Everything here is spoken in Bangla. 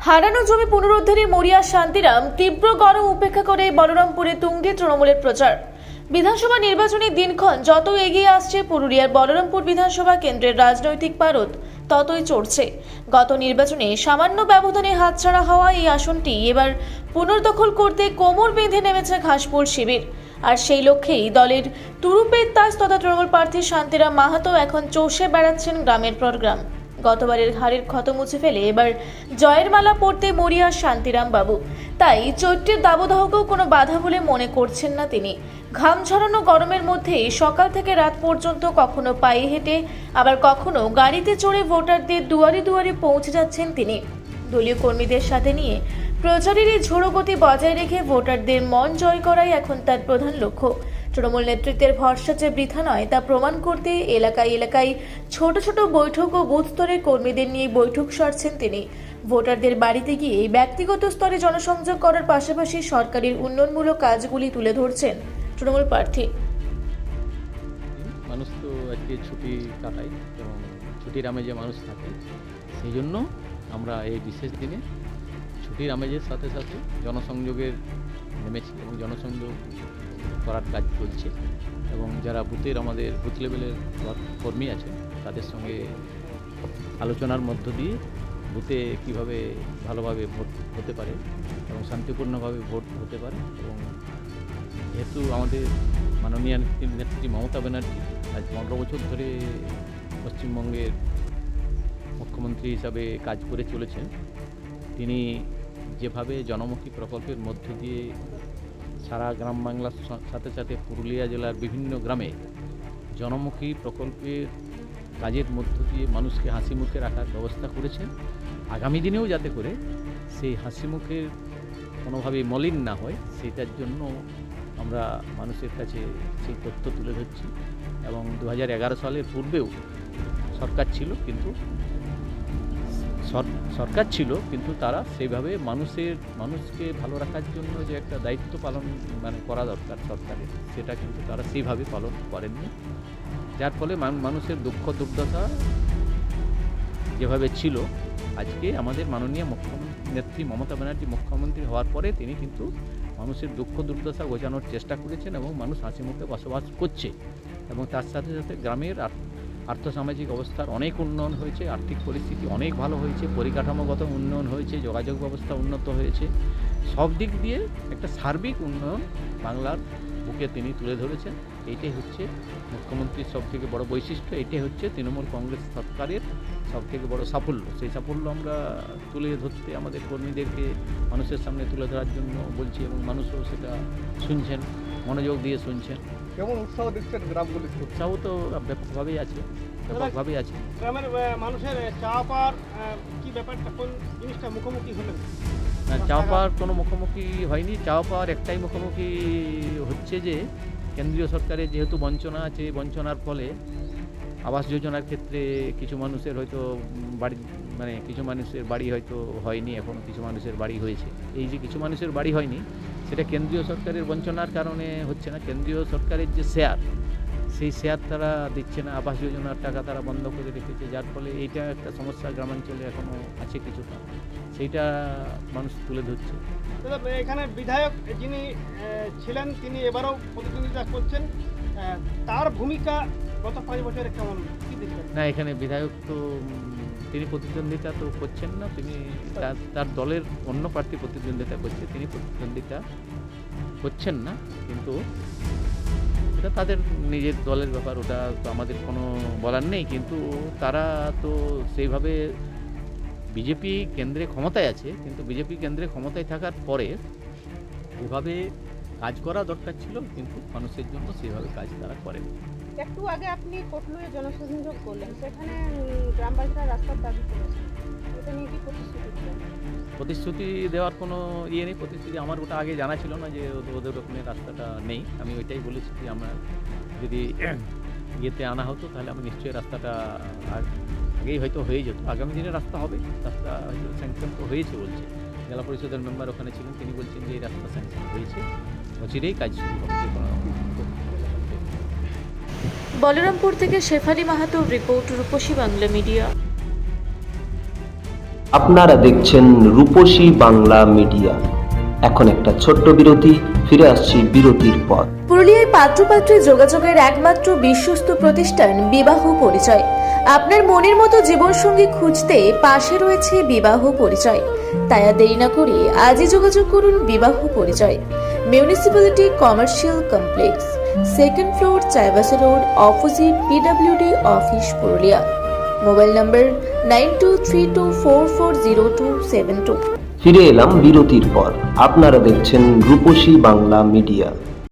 হারানো জমি পুনরুদ্ধারে মরিয়া শান্তিরাম তীব্র গরম উপেক্ষা করে বলরামপুরে তুঙ্গে তৃণমূলের প্রচার। বিধানসভা নির্বাচনের দিনক্ষণ যত এগিয়ে আসছে, পুরুলিয়ার বলরামপুর বিধানসভা কেন্দ্রের রাজনৈতিক পারদ ততই চড়ছে। গত নির্বাচনে সামান্য ব্যবধানে হাতছাড়া হওয়া এই আসনটি এবার পুনর্দখল করতে কোমর বেঁধে নেমেছে ঘাসপুর শিবির। আর সেই লক্ষ্যেই দলের তুরুপের তাজ তথা তৃণমূল প্রার্থী শান্তিরাম মাহাতো এখন চষে বেড়াচ্ছেন গ্রামের পর গ্রাম। গতবারের হারের ক্ষত মুছে ফেলে এবার জয়ের মালা পড়তে মরিয়া শান্তিরাম বাবু। তাই চৈত্রের দাবদাহকেও কোনো বাধা বলে মনে করছেন না তিনি। ঘাম ঝরানো গরমের মধ্যে সকাল থেকে রাত পর্যন্ত কখনো পায়ে হেঁটে, আবার কখনো গাড়িতে চড়ে ভোটারদের দুয়ারে দুয়ারে পৌঁছে যাচ্ছেন তিনি। দলীয় কর্মীদের সাথে নিয়ে প্রচারের এই ঝোড়ো গতি বজায় রেখে ভোটারদের মন জয় করাই এখন তার প্রধান লক্ষ্য। তৃণমূল নেতৃত্বের ভরসা যে বৃথা নয় তা প্রমাণ করতে এলাকায় এলাকায় ছোট ছোট বৈঠক ও বুথ স্তরের কর্মীদের নিয়ে বৈঠক সারছেন তিনি। ভোটারদের বাড়িতে গিয়ে ব্যক্তিগত স্তরে জনসংযোগ করার পাশাপাশি সরকারের উন্নয়নমূলক কাজগুলি তুলে ধরছেন তৃণমূল প্রার্থী। মানুষ তো আজকে ছুটি কাটায় এবং ছুটির আমেজে মানুষ থাকে, সেই জন্য আমরা এই বিশেষ দিনে ছুটির আমেজের সাথে সাথে জনসংযোগের নেমেছি এবং জনসংযোগ করার কাজ চলছে। এবং যারা বুথের আমাদের বুথ লেভেলের কর্মী আছে তাদের সঙ্গে আলোচনার মধ্য দিয়ে বুথে কীভাবে ভালোভাবে ভোট হতে পারে এবং শান্তিপূর্ণভাবে ভোট হতে পারে। এবং যেহেতু আমাদের মাননীয় নেত্রী মমতা ব্যানার্জি আজ 15 বছর ধরে পশ্চিমবঙ্গের মুখ্যমন্ত্রী হিসাবে কাজ করে চলেছেন, তিনি যেভাবে জনমুখী প্রকল্পের মধ্য দিয়ে সারা গ্রাম বাংলার সাথে সাথে পুরুলিয়া জেলার বিভিন্ন গ্রামে জনমুখী প্রকল্পের কাজের মধ্য দিয়ে মানুষকে হাসি মুখে রাখার ব্যবস্থা করেছেন, আগামী দিনেও যাতে করে সেই হাসি মুখের কোনোভাবেই মলিন না হয় সেটার জন্য আমরা মানুষের কাছে সেই তথ্য তুলে ধরছি। এবং 2011 সালের পূর্বেও সরকার ছিল কিন্তু তারা সেইভাবে মানুষকে ভালো রাখার জন্য যে একটা দায়িত্ব পালন করা দরকার সরকারের, সেটা কিন্তু তারা সেইভাবে পালন করেননি। যার ফলে মানুষের দুঃখ দুর্দশা যেভাবে ছিল, আজকে আমাদের মাননীয় নেত্রী মমতা ব্যানার্জি মুখ্যমন্ত্রী হওয়ার পরে তিনি কিন্তু মানুষের দুঃখ দুর্দশা বোঝানোর চেষ্টা করেছেন এবং মানুষ হাসি মুখে বসবাস করছে। এবং তার সাথে সাথে গ্রামের আর্থসামাজিক অবস্থার অনেক উন্নয়ন হয়েছে, আর্থিক পরিস্থিতি অনেক ভালো হয়েছে, পরিকাঠামোগত উন্নয়ন হয়েছে, যোগাযোগ ব্যবস্থা উন্নত হয়েছে। সব দিক দিয়ে একটা সার্বিক উন্নয়ন বাংলার বুকে তিনি তুলে ধরেছেন। এইটাই হচ্ছে মুখ্যমন্ত্রীর সবথেকে বড় বৈশিষ্ট্য, এটাই হচ্ছে তৃণমূল কংগ্রেস সরকারের সবথেকে বড় সাফল্য। সেই সাফল্য আমরা তুলে ধরতে আমাদের কর্মীদেরকে মানুষের সামনে তুলে ধরার জন্য বলছি এবং মানুষও সেটা শুনছেন, মনোযোগ দিয়ে শুনছেন। কেমন উৎসাহ দিচ্ছেন গ্রামগুলি? উৎসাহ তো ব্যাপকভাবেই আছে। গ্রামের মানুষের চাওয়া পাওয়ার কি ব্যাপারটা, কোন জিনিসটা মুখোমুখি হলেন? চাওয়া পাওয়ার কোনো মুখোমুখি হয়নি। চাওয়া পাওয়ার একটাই মুখোমুখি হচ্ছে যে কেন্দ্রীয় সরকারের যেহেতু বঞ্চনা আছে, বঞ্চনার ফলে আবাস যোজনার ক্ষেত্রে কিছু মানুষের হয়তো কিছু মানুষের বাড়ি হয়তো হয়নি, এখনও কিছু মানুষের বাড়ি হয়েছে। এই যে কিছু মানুষের বাড়ি হয়নি সেটা কেন্দ্রীয় সরকারের বঞ্চনার কারণে হচ্ছে না। কেন্দ্রীয় সরকারের যে শেয়ার, সেই শেয়ার তারা দিচ্ছে না, আবাস যোজনার টাকা তারা বন্ধ করে রেখেছে। যার ফলে এইটা একটা সমস্যা গ্রামাঞ্চলে এখনও আছে কিছুটা, সেইটা মানুষ তুলে ধরছে। এখানে বিধায়ক যিনি ছিলেন তিনি এবারও প্রতিদ্বন্দ্বিতা করছেন, তার ভূমিকা গত 5 বছরে কেমন কি দেখলেন? না, এখানে বিধায়ক তো তিনি প্রতিদ্বন্দ্বিতা তো করছেন না, তিনি তার দলের অন্য প্রার্থী প্রতিদ্বন্দ্বিতা করছে, তিনি প্রতিদ্বন্দ্বিতা করছেন না। কিন্তু এটা তাদের নিজের দলের ব্যাপার, ওটা তো আমাদের কোনো বলার নেই। কিন্তু তারা তো সেইভাবে বিজেপি কেন্দ্রে ক্ষমতায় আছে, কিন্তু বিজেপি কেন্দ্রে ক্ষমতায় থাকার পরে এভাবে কাজ করা দরকার ছিল, কিন্তু মানুষের জন্য সেইভাবে কাজ তারা করেন। একটু আগে আপনি কোটলুয়ে জনসংযোগ করলেন, সেখানে গ্রামবাসীরা রাস্তার দাবি করেছেন, এটা নিয়ে কি প্রতিশ্রুতি দিলেন? প্রতিশ্রুতি দেওয়ার কোনো ইয়ে নেই। প্রতিশ্রুতি আমার ওটা আগে জানা ছিল না যে ওদের ওখানে রাস্তাটা নেই। আমি ওইটাই বলেছি যে আমরা যদি ইয়েতে আনা হতো তাহলে আমি নিশ্চয়ই রাস্তাটা আগেই হয়তো হয়ে যেত। আগামী দিনে রাস্তা হবে, রাস্তা হয়তো স্যাংশন তো হয়েছে বলছে। জেলা পরিষদের মেম্বার ওখানে ছিলেন, তিনি বলছেন যে এই রাস্তা স্যাংশন হয়েছে, অচিরেই কাজ শুরু হবে। বলরামপুর থেকে শেফালি মাহাতো রিপোর্ট, রূপসী বাংলা মিডিয়া। আপনারা দেখছেন রূপসী বাংলা মিডিয়া। এখন একটা ছোট্ট বিরতি, ফিরে আসছি বিরতির পর। পুরুলিয়ায় পাত্রপাত্রী যোগাযোগের একমাত্র বিশ্বস্ত প্রতিষ্ঠান বিবাহ পরিচয়। আপনার মনের মতো জীবনসঙ্গী খুঁজতে পাশে রয়েছে বিবাহ পরিচয়। তাই আর দেরি না করে আজই যোগাযোগ করুন বিবাহ পরিচয়। Municipality commercial complex, second floor, Chaibasa road, opposite PWD office, Purulia. Mobile নম্বর 9232440272। ফিরে এলাম বিরতির পর। আপনারা দেখছেন রূপসী বাংলা মিডিয়া।